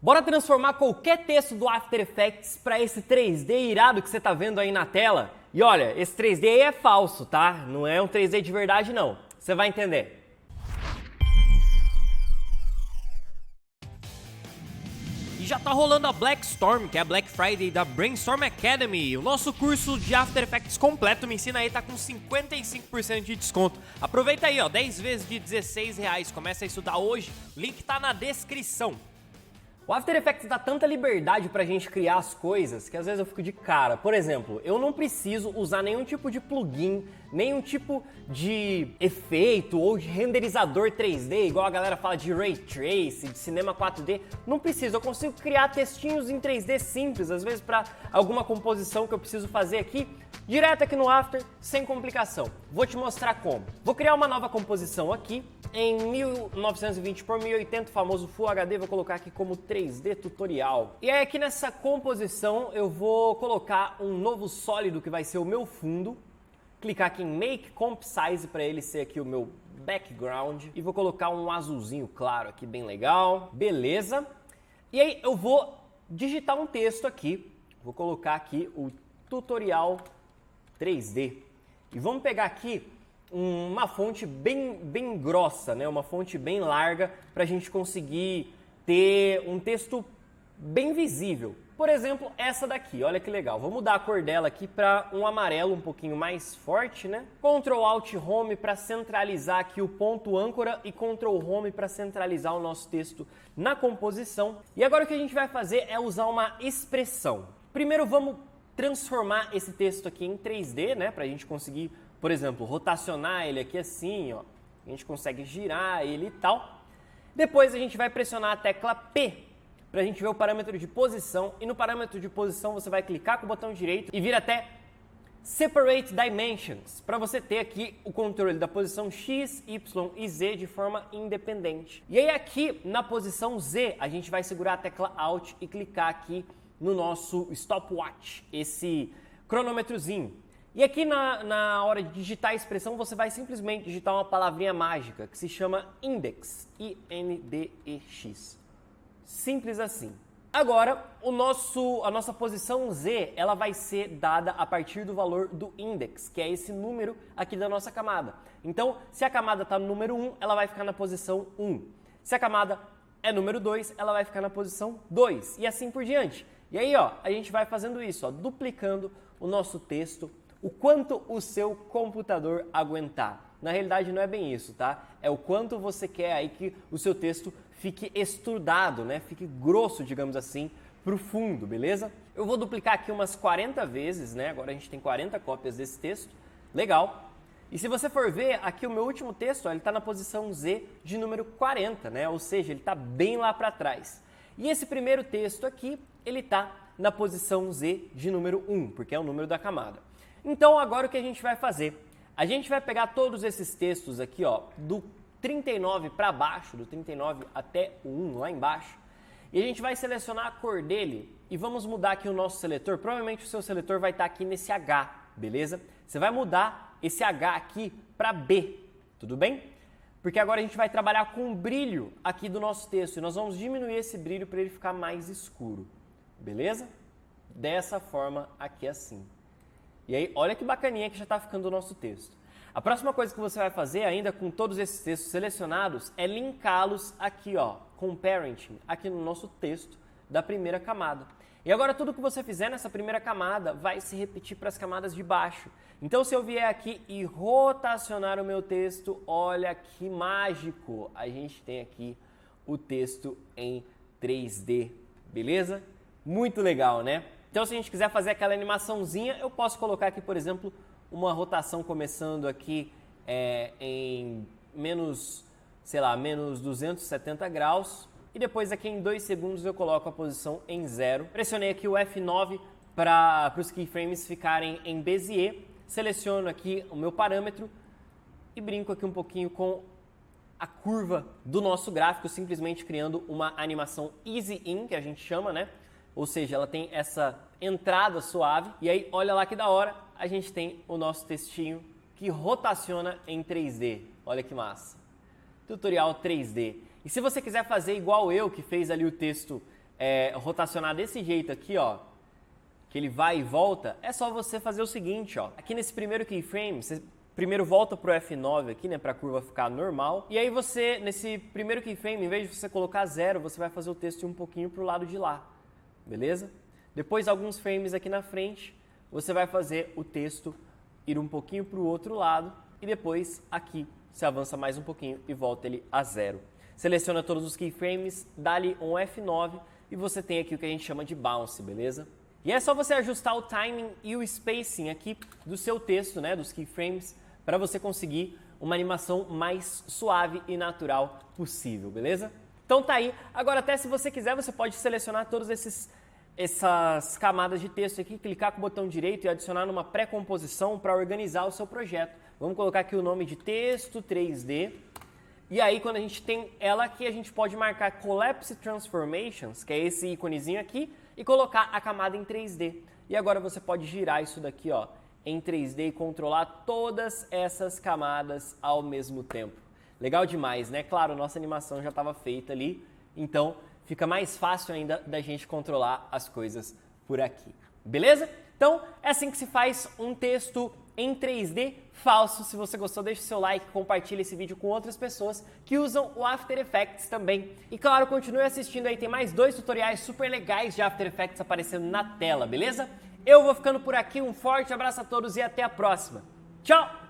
Bora transformar qualquer texto do After Effects para esse 3D irado que você tá vendo aí na tela. E olha, esse 3D aí é falso, tá? Não é um 3D de verdade não. Você vai entender. E já tá rolando a Black Storm, que é a Black Friday da Brainstorm Academy. O nosso curso de After Effects completo, Me Ensina Aí, tá com 55% de desconto. Aproveita aí, ó, 10 vezes de R$16. Começa a estudar hoje, o link tá na descrição. O After Effects dá tanta liberdade pra gente criar as coisas que às vezes eu fico de cara. Por exemplo, eu não preciso usar nenhum tipo de plugin, nenhum tipo de efeito ou de renderizador 3D, igual a galera fala de Ray Tracing, de cinema 4D. Não preciso, eu consigo criar textinhos em 3D simples, às vezes para alguma composição que eu preciso fazer aqui, direto aqui no After, sem complicação. Vou te mostrar como. Vou criar uma nova composição aqui, em 1920 por 1080, famoso Full HD, vou colocar aqui como 3D tutorial. E aí aqui nessa composição eu vou colocar um novo sólido que vai ser o meu fundo, clicar aqui em Make Comp Size para ele ser aqui o meu background e vou colocar um azulzinho claro aqui, bem legal, beleza. E aí eu vou digitar um texto aqui, vou colocar aqui o tutorial 3D e vamos pegar aqui uma fonte bem grossa, né? Uma fonte bem larga para a gente conseguir ter um texto bem visível. Por exemplo, essa daqui, olha que legal. Vou mudar a cor dela aqui para um amarelo um pouquinho mais forte, né? Ctrl Alt Home para centralizar aqui o ponto âncora e Ctrl Home para centralizar o nosso texto na composição. E agora o que a gente vai fazer é usar uma expressão. Primeiro vamos transformar esse texto aqui em 3D, né? Para a gente conseguir, por exemplo, rotacionar ele aqui assim, ó. A gente consegue girar ele e tal. Depois a gente vai pressionar a tecla P para a gente ver o parâmetro de posição. E no parâmetro de posição você vai clicar com o botão direito e vir até Separate Dimensions, para você ter aqui o controle da posição X, Y e Z de forma independente. E aí aqui na posição Z a gente vai segurar a tecla Alt e clicar aqui no nosso stopwatch, esse cronômetrozinho. E aqui na hora de digitar a expressão, você vai simplesmente digitar uma palavrinha mágica que se chama Index, I-N-D-E-X. Simples assim. Agora, a nossa posição Z, ela vai ser dada a partir do valor do index, que é esse número aqui da nossa camada. Então, se a camada está no número 1, ela vai ficar na posição 1. Se a camada é número 2, ela vai ficar na posição 2. E assim por diante. E aí, ó, a gente vai fazendo isso, ó, duplicando o nosso texto, o quanto o seu computador aguentar. Na realidade não é bem isso, tá? É o quanto você quer aí que o seu texto fique extrudado, né? Fique grosso, digamos assim, pro fundo, beleza? Eu vou duplicar aqui umas 40 vezes, né? Agora a gente tem 40 cópias desse texto. Legal. E se você for ver, aqui o meu último texto, ó, ele tá na posição Z de número 40, né? Ou seja, ele tá bem lá para trás. E esse primeiro texto aqui, ele tá na posição Z de número 1, porque é o número da camada. Então agora o que a gente vai fazer? A gente vai pegar todos esses textos aqui, ó, do 39 para baixo, do 39 até o 1 lá embaixo, e a gente vai selecionar a cor dele e vamos mudar aqui o nosso seletor. Provavelmente o seu seletor vai estar aqui nesse H, beleza? Você vai mudar esse H aqui para B, tudo bem? Porque agora a gente vai trabalhar com o brilho aqui do nosso texto e nós vamos diminuir esse brilho para ele ficar mais escuro, beleza? Dessa forma aqui assim. E aí, olha que bacaninha que já está ficando o nosso texto. A próxima coisa que você vai fazer ainda com todos esses textos selecionados é linká-los aqui, ó, com parenting, aqui no nosso texto da primeira camada. E agora tudo que você fizer nessa primeira camada vai se repetir para as camadas de baixo. Então se eu vier aqui e rotacionar o meu texto, olha que mágico! A gente tem aqui o texto em 3D, beleza? Muito legal, né? Então se a gente quiser fazer aquela animaçãozinha, eu posso colocar aqui, por exemplo, uma rotação começando aqui em menos 270 graus e depois aqui em 2 segundos eu coloco a posição em 0. Pressionei aqui o F9 para os keyframes ficarem em Bezier, seleciono aqui o meu parâmetro e brinco aqui um pouquinho com a curva do nosso gráfico, simplesmente criando uma animação Easy In, que a gente chama, né? Ou seja, ela tem essa entrada suave. E aí, olha lá que da hora, a gente tem o nosso textinho que rotaciona em 3D. Olha que massa. Tutorial 3D. E se você quiser fazer igual eu, que fez ali o texto rotacionar desse jeito aqui, ó, que ele vai e volta, é só você fazer o seguinte, ó. Aqui nesse primeiro keyframe, você primeiro volta pro F9 aqui, né, pra curva ficar normal. E aí você, nesse primeiro keyframe, em vez de você colocar 0, você vai fazer o texto ir um pouquinho pro lado de lá, beleza? Depois, alguns frames aqui na frente, você vai fazer o texto ir um pouquinho pro outro lado. E depois, aqui, você avança mais um pouquinho e volta ele a 0. Seleciona todos os keyframes, dá-lhe um F9 e você tem aqui o que a gente chama de bounce, beleza? E é só você ajustar o timing e o spacing aqui do seu texto, né, dos keyframes, para você conseguir uma animação mais suave e natural possível, beleza? Então tá aí. Agora, até se você quiser, você pode selecionar todas essas camadas de texto aqui, clicar com o botão direito e adicionar numa pré-composição para organizar o seu projeto. Vamos colocar aqui o nome de texto 3D. E aí, quando a gente tem ela aqui, a gente pode marcar Collapse Transformations, que é esse íconezinho aqui, e colocar a camada em 3D. E agora você pode girar isso daqui, ó, em 3D e controlar todas essas camadas ao mesmo tempo. Legal demais, né? Claro, nossa animação já estava feita ali, então fica mais fácil ainda da gente controlar as coisas por aqui. Beleza? Então, é assim que se faz um texto em 3D falso. Se você gostou, deixa o seu like, compartilha esse vídeo com outras pessoas que usam o After Effects também. E claro, continue assistindo aí, tem mais 2 tutoriais super legais de After Effects aparecendo na tela, beleza? Eu vou ficando por aqui, um forte abraço a todos e até a próxima. Tchau!